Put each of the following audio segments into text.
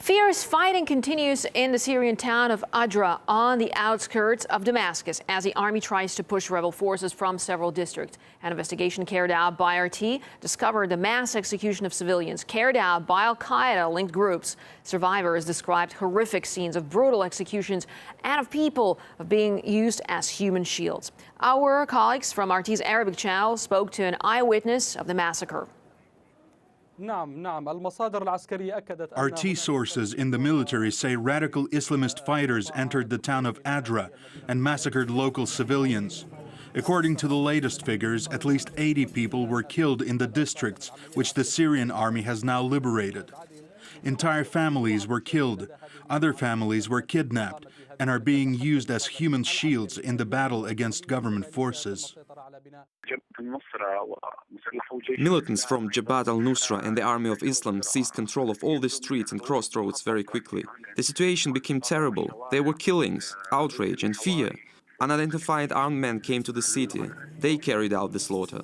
Fierce fighting continues in the Syrian town of Adra on the outskirts of Damascus as the army tries to push rebel forces from several districts. An investigation carried out by RT discovered the mass execution of civilians carried out by al-Qaeda linked groups. Survivors described horrific scenes of brutal executions and of people being used as human shields. Our colleagues from RT's Arabic channel spoke to an eyewitness of the massacre. RT sources in the military say radical Islamist fighters entered the town of Adra and massacred local civilians. According to the latest figures, at least 80 people were killed in the districts which the Syrian army has now liberated. Entire families were killed, other families were kidnapped and are being used as human shields in the battle against government forces. Militants from Jabhat al-Nusra and the Army of Islam seized control of all the streets and crossroads very quickly. The situation became terrible. There were killings, outrage and fear. Unidentified armed men came to the city. They carried out the slaughter.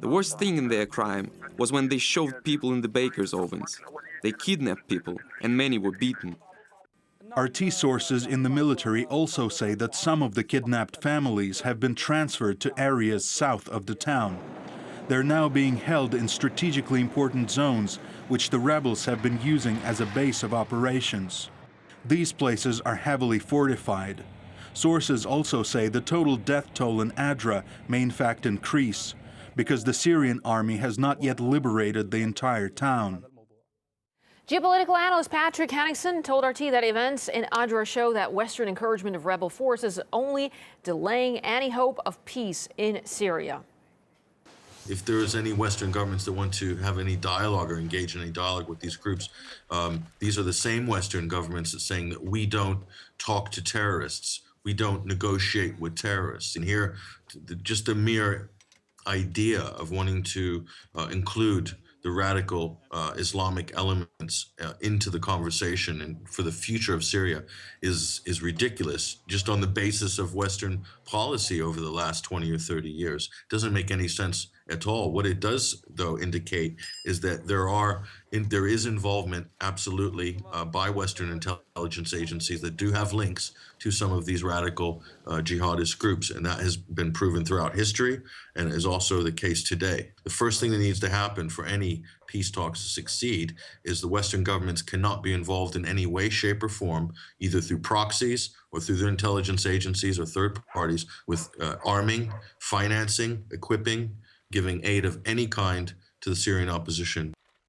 The worst thing in their crime was when they shoved people in the bakers' ovens. They kidnapped people, and many were beaten. RT sources in the military also say that some of the kidnapped families have been transferred to areas south of the town. They're now being held in strategically important zones, which the rebels have been using as a base of operations. These places are heavily fortified. Sources also say the total death toll in Adra may in fact increase, because the Syrian army has not yet liberated the entire town. Geopolitical analyst Patrick Henningsen told RT that events in Adra show that Western encouragement of rebel forces is only delaying any hope of peace in Syria. If there is any Western governments that want to have any dialogue or engage in any dialogue with these groups, these are the same Western governments that saying that we don't talk to terrorists, we don't negotiate with terrorists. And here, just a mere idea of wanting to include the radical Islamic elements into the conversation and for the future of Syria is ridiculous, just on the basis of Western policy over the last 20 or 30 years. It doesn't make any sense at all. What it does, though, indicate is that there is involvement, absolutely, by Western intelligence agencies that do have links to some of these radical jihadist groups, and that has been proven throughout history and is also the case today. The first thing that needs to happen for any peace talks to succeed is the Western governments cannot be involved in any way, shape, or form, either through proxies or through their intelligence agencies or third parties, with arming, financing, equipping, giving aid of any kind to the Syrian opposition.